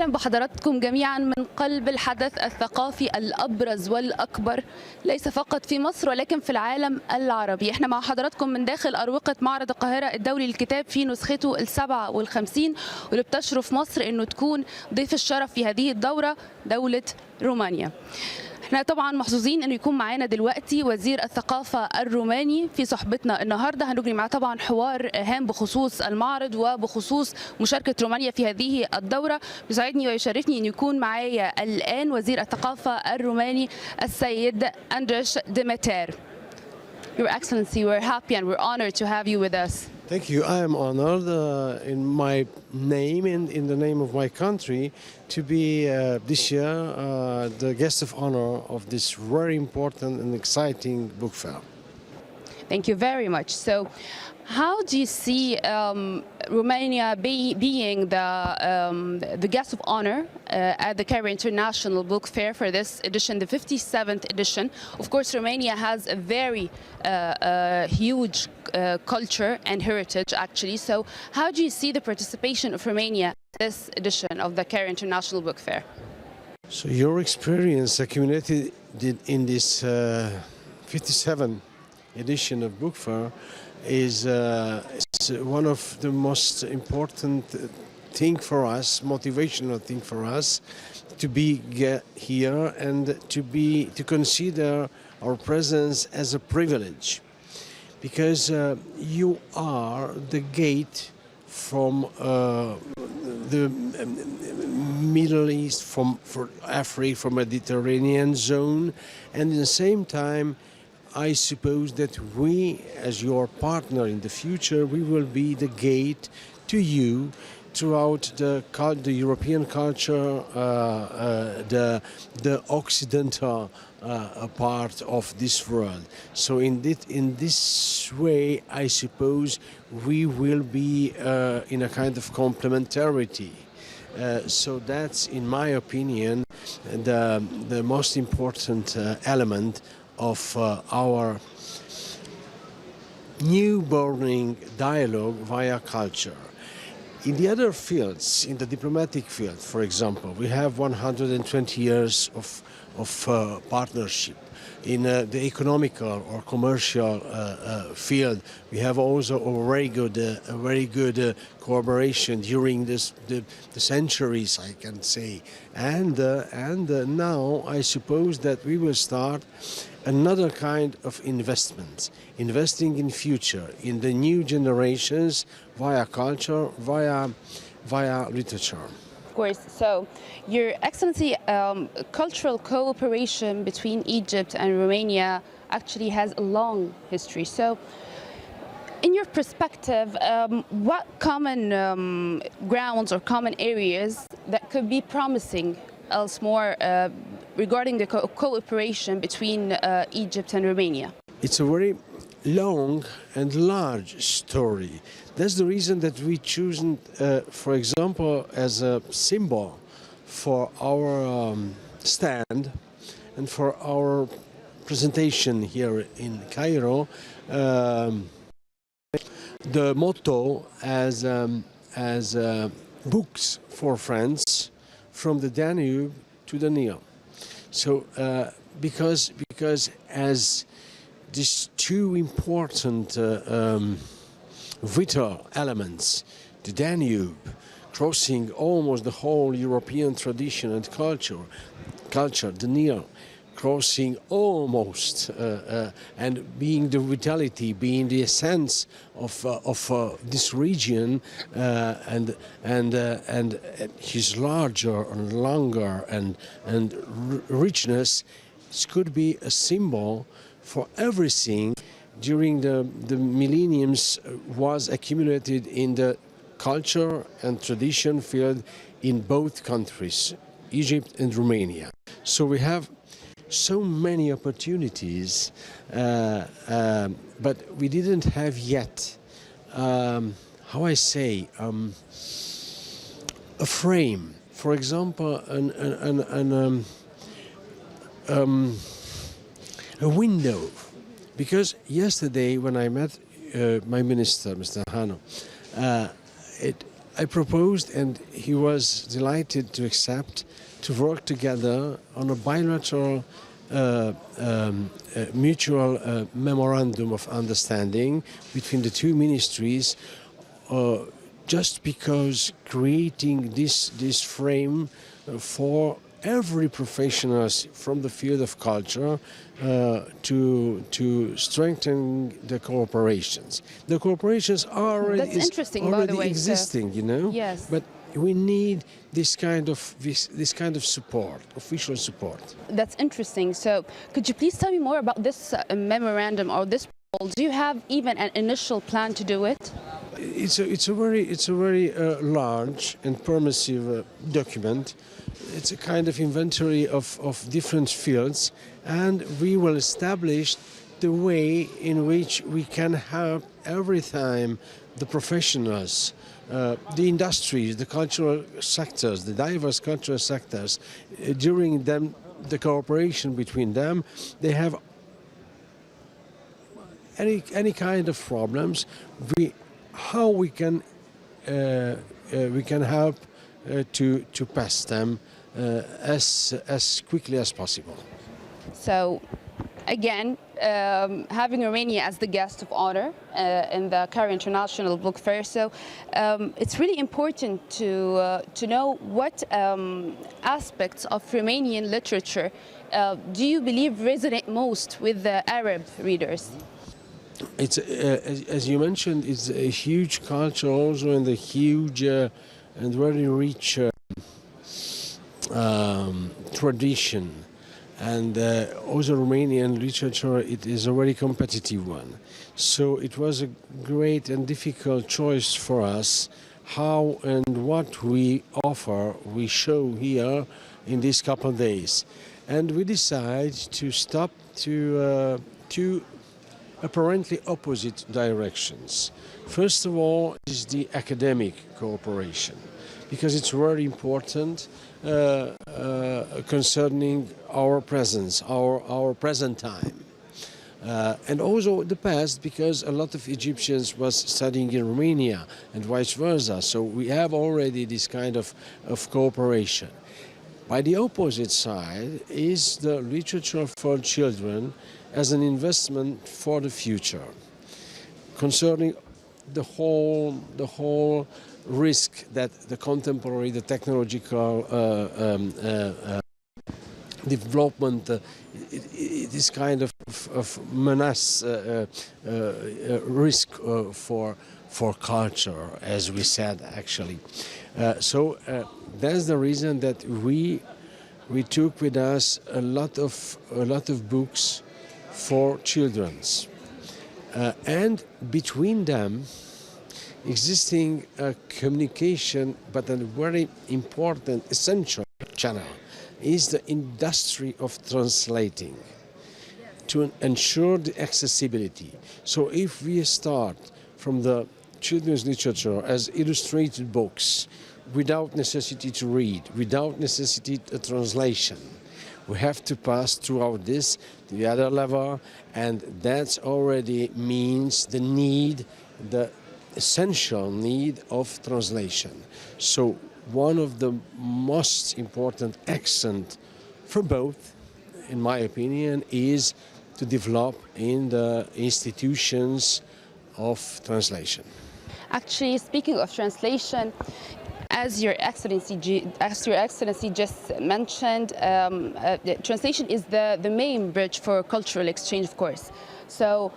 أهلا بحضراتكم جميعا من قلب الحدث الثقافي الأبرز والأكبر ليس فقط في مصر ولكن في العالم العربي. احنا مع حضراتكم من داخل أروقة معرض القاهرة الدولي للكتاب في نسخته ال57، واللي بتشرف مصر انه تكون ضيف الشرف في هذه الدورة دولة رومانيا. احنا طبعا محظوظين انه يكون معانا دلوقتي وزير الثقافة الروماني في صحبتنا النهارده. هنجري معاه طبعا حوار هام بخصوص المعرض وبخصوص مشاركة رومانيا في هذه الدورة. بيسعدني ويشرفني ان يكون معايا الان وزير الثقافة الروماني السيد أندراس ديمتر. Your Excellency, we're happy and we're honored to have you with us. Thank you. I am honored in my name and in the name of my country to be this year the guest of honor of this very important and exciting book fair. Thank you very much. So, how do you see Romania being the guest of honor at the Cairo International Book Fair for this edition, the 57th edition? Of course, Romania has a very huge culture and heritage, actually. So, how do you see the participation of Romania at this edition of the Cairo International Book Fair? So, your experience accumulated in this 57th edition of book fair is one of the most important thing for us, motivational thing for us, to be here and to consider our presence as a privilege, because you are the gate from the Middle East, from Africa, from Mediterranean zone, and at the same time I suppose that we, as your partner in the future, we will be the gate to you throughout the European culture, the Occidental part of this world. So in this way, I suppose we will be in a kind of complementarity. So that's, in my opinion, the most important element of our new burning dialogue via culture. In the other fields, in the diplomatic field, for example, we have 120 years of partnership. In the economical or commercial field, we have also a very good cooperation during the centuries, I can say. And now I suppose that we will start another kind of investment, investing in future, in the new generations, via culture, via literature. Of course. So, Your Excellency, cultural cooperation between Egypt and Romania actually has a long history. So, in your perspective, what common grounds or common areas that could be promising else more regarding the cooperation between Egypt and Romania? It's a very long and large story. That's the reason that we choose, for example, as a symbol for our stand and for our presentation here in Cairo, the motto as books for friends from the Danube to the Nile. So because as these two important vital elements, the Danube crossing almost the whole European tradition and culture, the Nile crossing almost and being the vitality, being the essence of this region, and his larger and longer and richness, this could be a symbol for everything during the millenniums was accumulated in the culture and tradition field in both countries, Egypt and Romania. So we have so many opportunities, but we didn't have yet, how I say, a frame. For example, a window. Because yesterday when I met my minister, Mr. Hano, I proposed, and he was delighted to accept, to work together on a bilateral mutual memorandum of understanding between the two ministries, just because creating this frame for every professional from the field of culture to strengthen the cooperations. The cooperations are already, That's interesting, by the way, existing, you know. Yes. But we need this kind of support, official support. That's interesting. So could you please tell me more about this memorandum or this proposal? Do you have even an initial plan to do it? It's a very large and permissive document. It's a kind of inventory of different fields, and we will establish the way in which we can help every time the professionals, the industries, the cultural sectors, the diverse cultural sectors, during them, the cooperation between them, they have any kind of problems. How we can help to pass them as quickly as possible. So, again, having Romania as the guest of honor in the Cairo International Book Fair, so it's really important to know what aspects of Romanian literature do you believe resonate most with the Arab readers? It's as you mentioned, it's a huge culture also, and a huge and very rich tradition. And also Romanian literature, it is a very competitive one. So it was a great and difficult choice for us how and what we offer, we show here in these couple of days. And we decided to stop to two apparently opposite directions. First of all is the academic cooperation, because it's very important concerning our presence, our present time. And also the past, because a lot of Egyptians was studying in Romania and vice versa. So we have already this kind of cooperation. By the opposite side is the literature for children as an investment for the future, concerning the whole risk that the contemporary, the technological development, this kind of menace, risk for culture, as we said actually. So that's the reason that we took with us a lot of books for children's, and between them existing a communication, but a very important, essential channel is the industry of translating to ensure the accessibility. So if we start from the children's literature as illustrated books, without necessity to read, without necessity of translation, we have to pass throughout this to the other level, and that already means the need, the essential need of translation. So one of the most important accent for both, in my opinion, is to develop in the institutions of translation. Actually, speaking of translation, as Your Excellency just mentioned, translation is the main bridge for cultural exchange, of course. So,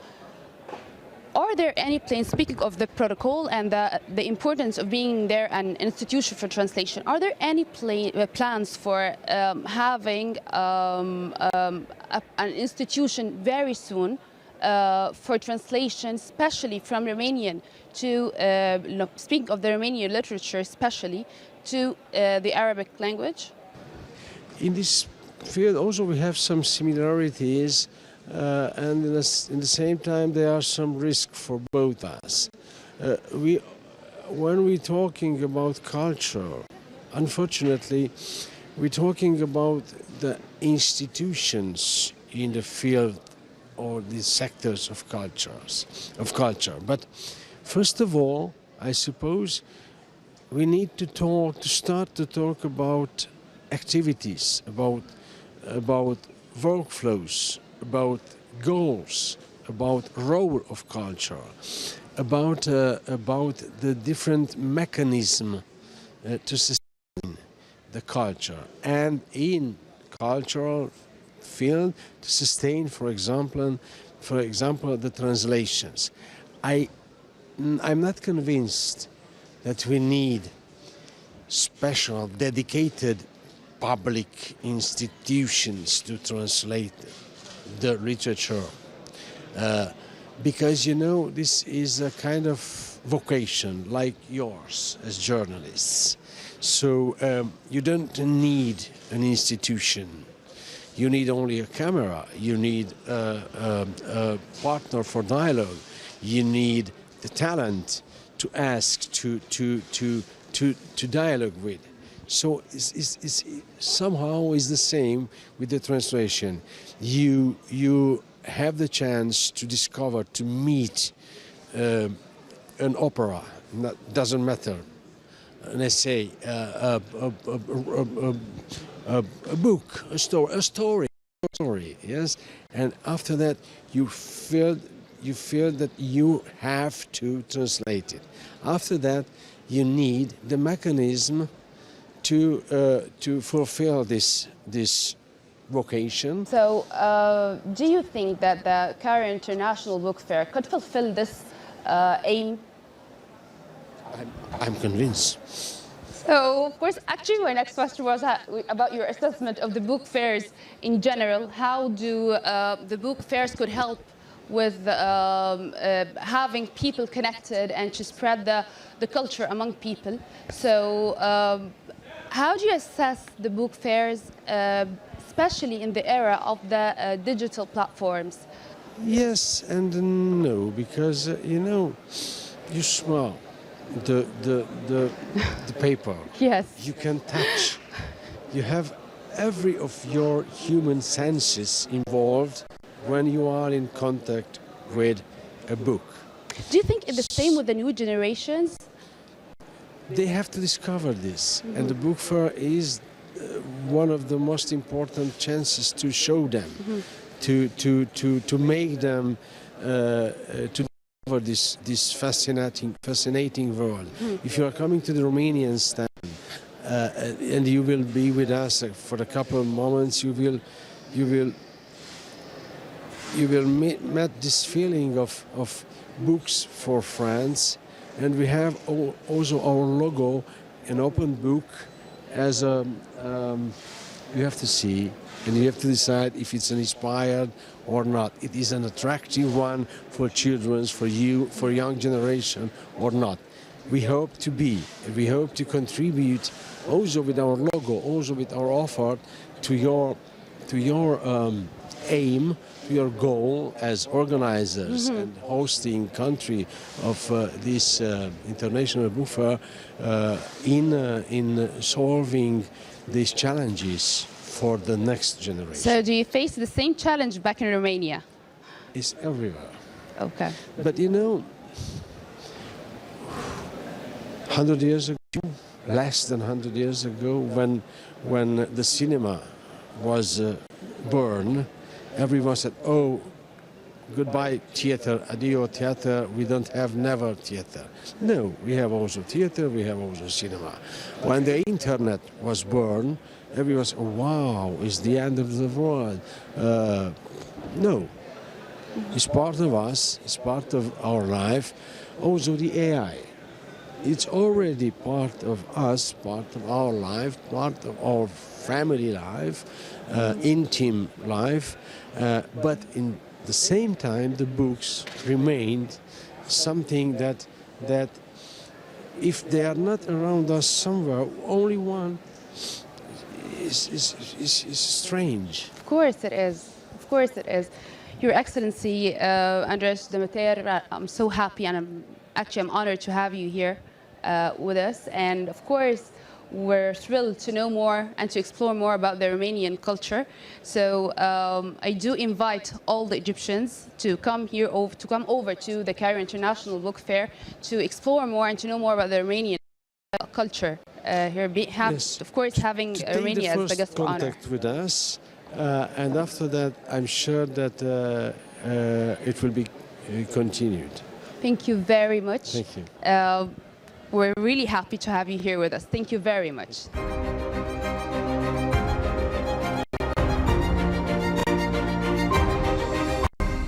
are there any plans, speaking of the protocol and the importance of being there an institution for translation, are there any plans for having an institution very soon for translation, especially from Romanian to, speaking of the Romanian literature, especially to the Arabic language? In this field also we have some similarities, and in the same time there are some risks for both us. When we're talking about culture, unfortunately, we're talking about the institutions in the field or the sectors of culture. But first of all, I suppose we need to start to talk about activities, about workflows, about goals, about role of culture, about the different mechanism to sustain the culture, and in cultural field to sustain, for example, the translations. I'm not convinced that we need special, dedicated public institutions to translate the literature. Because, you know, this is a kind of vocation like yours as journalists. So you don't need an institution. You need only a camera. You need a partner for dialogue. You need the talent to ask, to dialogue with. So it's somehow is the same with the translation. You have the chance to discover, to meet an opera. Doesn't matter. An essay, a book, a story. Yes, and after that you feel that you have to translate it. After that, you need the mechanism to fulfill this vocation. So, do you think that the Cairo International Book Fair could fulfill this aim? I'm convinced. So, of course, actually, my next question was about your assessment of the book fairs in general. How do the book fairs could help with having people connected and to spread the culture among people? So, how do you assess the book fairs, especially in the era of the digital platforms? Yes and no, because you know, you smell the paper. Yes. You can touch. You have every of your human senses involved when you are in contact with a book. Do you think it's the same with the new generations? They have to discover this, and the book fair is one of the most important chances to show them, to make them to discover this fascinating world. If you are coming to the Romanian stand and you will be with us for a couple of moments, you will meet this feeling of books for France. And we have also our logo, an open book, as you have to see, and you have to decide if it's inspired or not. It is an attractive one for children, for you, for young generation, or not. We hope to contribute also with our logo, also with our offer to your aim, to your goal as organizers and hosting country of this international book fair in solving these challenges for the next generation. So do you face the same challenge back in Romania? It's everywhere. Okay. But you know, 100 years ago, less than 100 years ago, when the cinema was burned, everyone said, "Oh, goodbye theater, adieu theater, we don't have never theater." No, we have also theater, we have also cinema. When the internet was born, everyone said, "Oh, wow, it's the end of the world." No, it's part of us, it's part of our life. Also the AI, it's already part of us, part of our life, part of our family life, intimate life, but in the same time the books remained something that if they are not around us somewhere, only one is strange. Of course it is. Of course it is. Your Excellency, Andras Dimitar, I'm so happy and I'm honored to have you here with us. And of course, we're thrilled to know more and to explore more about the Romanian culture. So I do invite all the Egyptians to come over to the Cairo International Book Fair to explore more and to know more about the Romanian culture here. Yes. Of course, having To take Romania the as the first guest of honor. contact with us, and after that, I'm sure that it will be continued. Thank you very much. Thank you. We're really happy to have you here with us. Thank you very much.